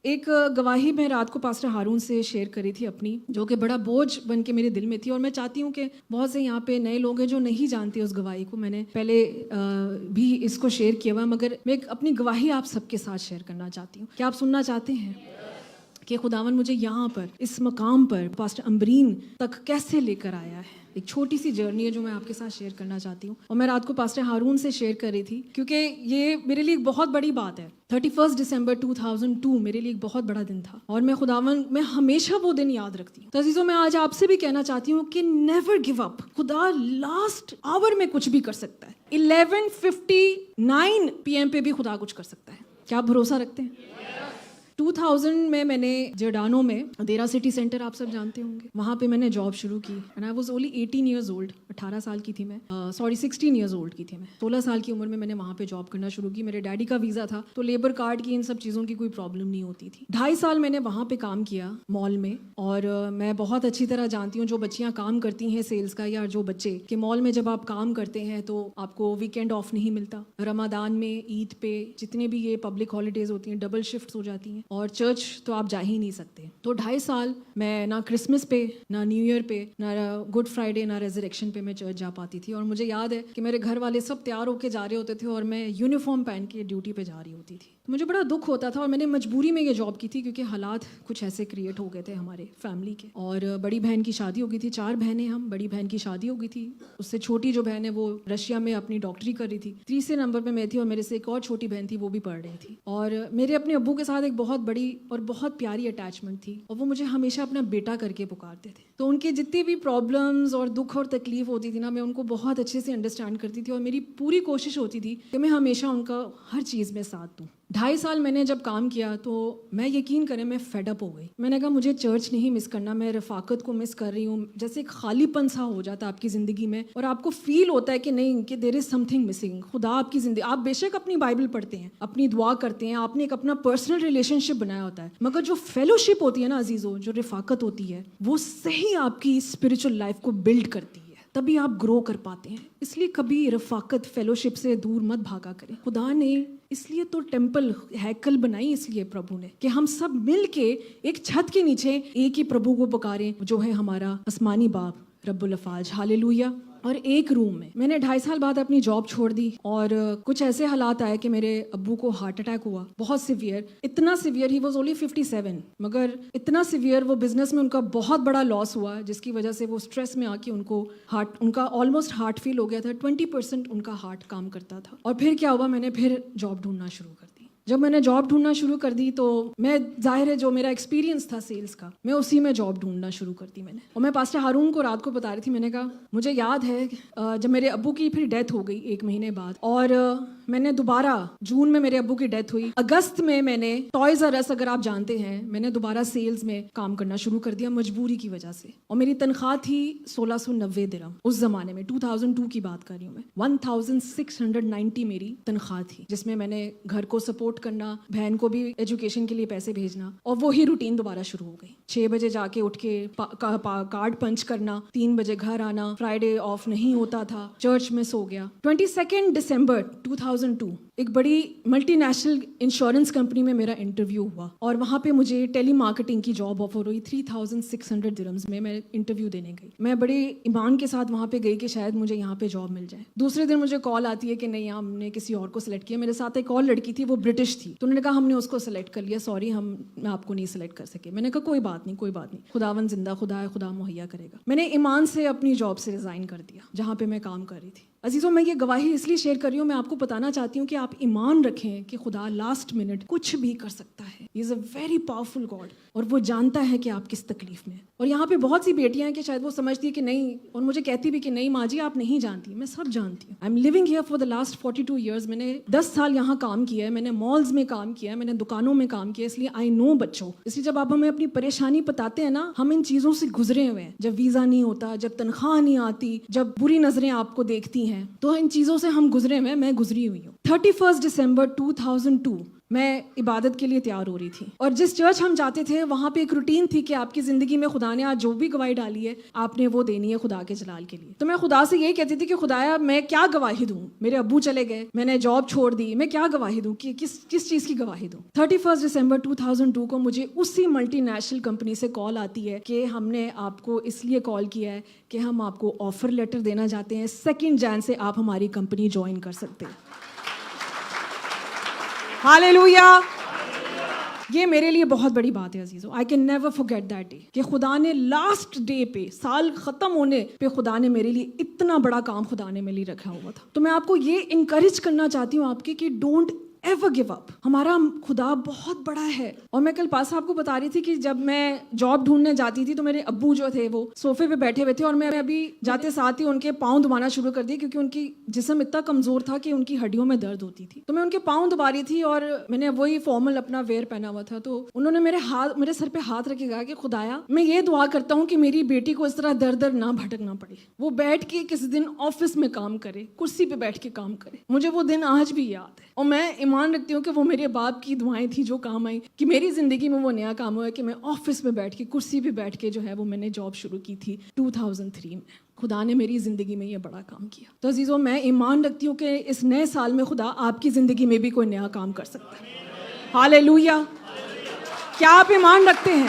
ایک گواہی میں رات کو پاسٹر ہارون سے شیئر کری تھی اپنی، جو کہ بڑا بوجھ بن کے میرے دل میں تھی، اور میں چاہتی ہوں کہ بہت سے یہاں پہ نئے لوگ ہیں جو نہیں جانتے اس گواہی کو. میں نے پہلے بھی اس کو شیئر کیا ہوا، مگر میں اپنی گواہی آپ سب کے ساتھ شیئر کرنا چاہتی ہوں. کیا آپ سننا چاہتے ہیں کہ خداوند مجھے یہاں پر اس مقام پر پاسٹر امبرین تک کیسے لے کر آیا ہے؟ ایک چھوٹی سی جرنی ہے جو میں آپ کے ساتھ شیئر کرنا چاہتی ہوں، اور میں رات کو پاسٹر ہارون سے شیئر کر رہی تھی کیونکہ یہ میرے لیے ایک بہت بڑی بات ہے. 31 دسمبر 2002 میرے لیے ایک بہت بڑا دن تھا، اور میں خداوند میں ہمیشہ وہ دن یاد رکھتی ہوں. تو عزیزوں، میں آج آپ سے بھی کہنا چاہتی ہوں کہ نیور گیو اپ. خدا لاسٹ آور میں کچھ بھی کر سکتا ہے. 11:59 PM پہ بھی خدا کچھ کر سکتا ہے. کیا آپ بھروسہ رکھتے ہیں؟ 2000 میں نے جرڈانو میں دیرا سٹی سینٹر آپ سب جانتے ہوں گے، وہاں پہ میں نے جاب شروع کی. And I was only 18 years old. 18 سال کی تھی میں، 16 ایئرز اولڈ کی تھی میں. 16 سال کی عمر میں نے وہاں پہ جاب کرنا شروع کی. میرے ڈیڈی کا ویزا تھا تو لیبر کارڈ کی ان سب چیزوں کی کوئی پرابلم نہیں ہوتی تھی. 2.5 سال میں نے وہاں پہ کام کیا مال میں، اور میں بہت اچھی طرح جانتی ہوں جو بچیاں کام کرتی ہیں سیلز کا، یا جو بچے کہ مال میں جب آپ کام کرتے ہیں تو آپ کو ویکینڈ آف نہیں ملتا. رمضان میں، عید پہ، جتنے بھی یہ پبلک ہالیڈیز ہوتی ہیں ڈبل شفٹس ہو جاتی ہیں، اور چرچ تو آپ جا ہی نہیں سکتے. تو 2.5 سال میں نہ کرسمس پہ، نہ نیو ایئر پہ، نہ گڈ فرائیڈے، نہ ریزریکشن پہ میں چرچ جا پاتی تھی. اور مجھے یاد ہے کہ میرے گھر والے سب تیار ہو کے جا رہے ہوتے تھے اور میں یونیفارم پہن کے ڈیوٹی پہ جا رہی ہوتی تھی. مجھے بڑا دکھ ہوتا تھا، اور میں نے مجبوری میں یہ جاب کی تھی کیونکہ حالات کچھ ایسے کریٹ ہو گئے تھے ہمارے فیملی کے. اور بڑی بہن کی شادی ہو گئی تھی. 4 بہنیں ہم. بڑی بہن کی شادی ہو گئی تھی، اس سے چھوٹی جو بہن ہے وہ رشیا میں اپنی ڈاکٹری کر رہی تھی. تیسرے نمبر پہ میں تھی، اور میرے سے ایک اور چھوٹی بہن تھی، وہ بھی پڑھ رہی تھی. اور میرے اپنے ابو کے ساتھ ایک بہت بڑی اور بہت پیاری اٹیچمنٹ تھی، اور وہ مجھے ہمیشہ اپنا بیٹا کر کے پکارتے تھے. تو ان کی جتنی بھی پرابلمز اور دکھ اور تکلیف ہوتی تھی نا، میں ان کو بہت اچھے سے انڈرسٹینڈ کرتی تھی، اور میری پوری کوشش ہوتی تھی کہ میں ہمیشہ ان کا ہر چیز میں ساتھ دوں. 2.5 سال میں نے جب کام کیا تو میں یقین کریں میں فیڈ اپ ہو گئی. میں نے کہا مجھے چرچ نہیں مس کرنا، میں رفاقت کو مس کر رہی ہوں. جیسے ایک خالی پن سا ہو جاتا ہے آپ کی زندگی میں، اور آپ کو فیل ہوتا ہے کہ نہیں، کہ دیر از سم تھنگ مسنگ. خدا آپ کی زندگی، آپ بے شک اپنی بائبل پڑھتے ہیں، اپنی دعا کرتے ہیں، آپ نے ایک اپنا پرسنل ریلیشن شپ بنایا ہوتا ہے، مگر جو فیلو شپ ہوتی ہے نا عزیزو، جو رفاقت ہوتی ہے، وہ صحیح آپ کی اسپرچل لائف کو بلڈ کرتی ہے. تبھی آپ گرو کر پاتے ہیں. اس لیے کبھی رفاقت، فیلوشپ سے دور مت بھاگا کریں. خدا نے اس لیے تو ٹیمپل، ہیکل بنائی اس لیے پربھو نے، کہ ہم سب مل کے ایک چھت کے نیچے ایک ہی پربھو کو پکاریں جو ہے ہمارا آسمانی باپ رب الافواج. ہاللیلویا. اور ایک روم میں نے 2.5 سال بعد اپنی جاب چھوڑ دی، اور کچھ ایسے حالات آئے کہ میرے ابو کو ہارٹ اٹیک ہوا، بہت سیویئر. اتنا سیویئر، ہی واز اونلی 57، مگر اتنا سیویئر وہ بزنس میں ان کا بہت بڑا لاس ہوا، جس کی وجہ سے وہ اسٹریس میں آ کے ان کا آلموسٹ ہارٹ فیل ہو گیا تھا. 20% ان کا ہارٹ کام کرتا تھا. اور پھر کیا ہوا، میں نے پھر جاب ڈھونڈنا شروع کر دی. جب میں نے جاب ڈھونڈنا شروع کر دی تو میں، ظاہر ہے جو میرا ایکسپیرینس تھا سیلز کا، میں اسی میں جاب ڈھونڈنا شروع کر دی میں نے. اور میں پاسٹر ہارون کو رات کو بتا رہی تھی، میں نے کہا مجھے یاد ہے جب میرے ابو کی پھر ڈیتھ ہو گئی 1 مہینے بعد، اور میں نے دوبارہ جون میں میرے ابو کی ڈیتھ ہوئی. اگست میں نے ٹوائز آر اس، اگر آپ جانتے ہیں، میں نے دوبارہ سیلز میں کام کرنا شروع کر دیا مجبوری کی وجہ سے. اور میری تنخواہ تھی 1690 درہم اس زمانے میں. 2002 کی بات کر رہی ہوں میں. 1690 میری تنخواہ تھی، جس میں نے گھر کو سپورٹ کرنا، بہن کو بھی ایجوکیشن کے لیے پیسے بھیجنا، اور وہی روٹین دوبارہ شروع ہو گئی. 6 بجے جا کے اٹھ کے کارڈ پنچ کرنا، 3 بجے گھر آنا، فرائیڈے آف نہیں ہوتا تھا، چرچ مس ہو گیا. 22 دسمبر 2002 ایک بڑی ملٹی نیشنل انشورنس کمپنی میں میرا انٹرویو ہوا، اور وہاں پہ مجھے ٹیلی مارکیٹنگ کی جاب آفر ہوئی. 3600 درہمز میں انٹرویو دینے گئی. میں بڑے ایمان کے ساتھ وہاں پہ گئی کہ شاید مجھے یہاں پہ جاب مل جائے. دوسرے دن مجھے کال آتی ہے کہ نہیں، ہم نے کسی اور کو سلیکٹ کیا. میرے ساتھ ایک اور لڑکی تھی، وہ برٹش تھی، تو انہوں نے کہا ہم نے اس کو سلیکٹ کر لیا، سوری میں آپ کو نہیں سلیکٹ کر سکے. میں نے کہا کوئی بات نہیں، کوئی بات نہیں، خداوند زندہ، خدا ہے، خدا مہیا کرے گا. میں نے ایمان سے اپنی جاب سے ریزائن کر دیا جہاں پہ میں کام کر رہی تھی. عزیزوں، میں یہ گواہی اس لیے شیئر کر رہی ہوں، میں آپ کو بتانا چاہتی ہوں کہ آپ ایمان رکھیں کہ خدا لاسٹ منٹ کچھ بھی کر سکتا ہے. ہی از اے ویری پاورفل گاڈ، اور وہ جانتا ہے کہ آپ کس تکلیف میں. اور یہاں پہ بہت سی بیٹیاں ہیں کہ شاید وہ سمجھتی ہے کہ نہیں، اور مجھے کہتی بھی کہ نہیں ماں جی آپ نہیں جانتی. میں سب جانتی ہوں. I am living here for the last 42 years. میں نے 10 سال یہاں کام کیا ہے، میں نے مالز میں کام کیا ہے، میں نے دکانوں میں کام کیا، اس لیے آئی نو بچوں. اس لیے جب آپ ہمیں اپنی پریشانی بتاتے ہیں نا، ہم ان چیزوں سے گزرے ہوئے ہیں. جب ویزا نہیں ہوتا، جب تنخواہ نہیں آتی، جب بری نظریں آپ کو دیکھتی ہیں، تو ان چیزوں سے ہم گزرے ہوئے ہیں. میں گزری ہوئی ہوں. 31 دسمبر 2002 میں عبادت کے لیے تیار ہو رہی تھی, اور جس چرچ ہم جاتے تھے وہاں پہ ایک روٹین تھی کہ آپ کی زندگی میں خدا نے آج جو بھی گواہی ڈالی ہے آپ نے وہ دینی ہے خدا کے جلال کے لیے. تو میں خدا سے یہی کہتی تھی کہ خدایا میں کیا گواہی دوں, میرے ابو چلے گئے, میں نے جاب چھوڑ دی, میں کیا گواہی دوں, کہ کس چیز کی گواہی دوں. 31 دسمبر 2002 کو مجھے اسی ملٹی نیشنل کمپنی سے کال آتی ہے کہ ہم نے آپ کو اس لیے کال کیا ہے کہ ہم آپ کو آفر لیٹر دینا چاہتے ہیں, 2 جان سے آپ ہماری کمپنی جوائن کر سکتے ہیں. ہاللیلویا. یہ میرے لیے بہت بڑی بات ہے عزیزو. I can never forget that day کہ خدا نے لاسٹ ڈے پہ, سال ختم ہونے پہ خدا نے میرے لیے اتنا بڑا کام خدا نے میرے لیے رکھا ہوا تھا. تو میں آپ کو یہ انکریج کرنا چاہتی ہوں آپ کے کہ ڈونٹ ایور گیو اپ. ہمارا خدا بہت بڑا ہے. اور میں کل پاس آپ کو بتا رہی تھی کہ جب میں جاب ڈھونڈنے جاتی تھی تو میرے ابو جو تھے وہ صوفے پہ بیٹھے ہوئے تھے, اور میں ابھی جاتے ساتھ ہی ان کے پاؤں دبانا شروع کر دی کیونکہ ان کی جسم اتنا کمزور تھا کہ ان کی ہڈیوں میں درد ہوتی تھی. تو میں ان کے پاؤں دبا رہی تھی اور میں نے وہی فارمل اپنا ویئر پہنا ہوا تھا. تو انہوں نے میرے سر پہ ہاتھ رکھے کہا کہ خدایا میں یہ دعا کرتا ہوں کہ میری بیٹی کو اس طرح در در نہ بھٹکنا پڑے, وہ بیٹھ کے کسی دن آفس میں کام کرے, کرسی پہ بیٹھ کے کام کرے. مجھے وہ دن آج بھی یاد ہے, اور میں ایمان رکھتی ہوں کہ وہ میرے باپ کی دعائیں تھیں جو کام آئیں, کہ میری زندگی میں وہ نیا کام ہوا کہ میں آفس میں بیٹھ کے کرسی پہ بیٹھ کے جو ہے وہ میں نے جاب شروع کی تھی 2003 میں. خدا نے میری زندگی میں یہ بڑا کام کیا. تو عزیزوں میں ایمان رکھتی ہوں کہ اس نئے سال میں خدا آپ کی زندگی میں بھی کوئی نیا کام کر سکتا ہے. ہاللیلویا. کیا آپ ایمان رکھتے ہیں؟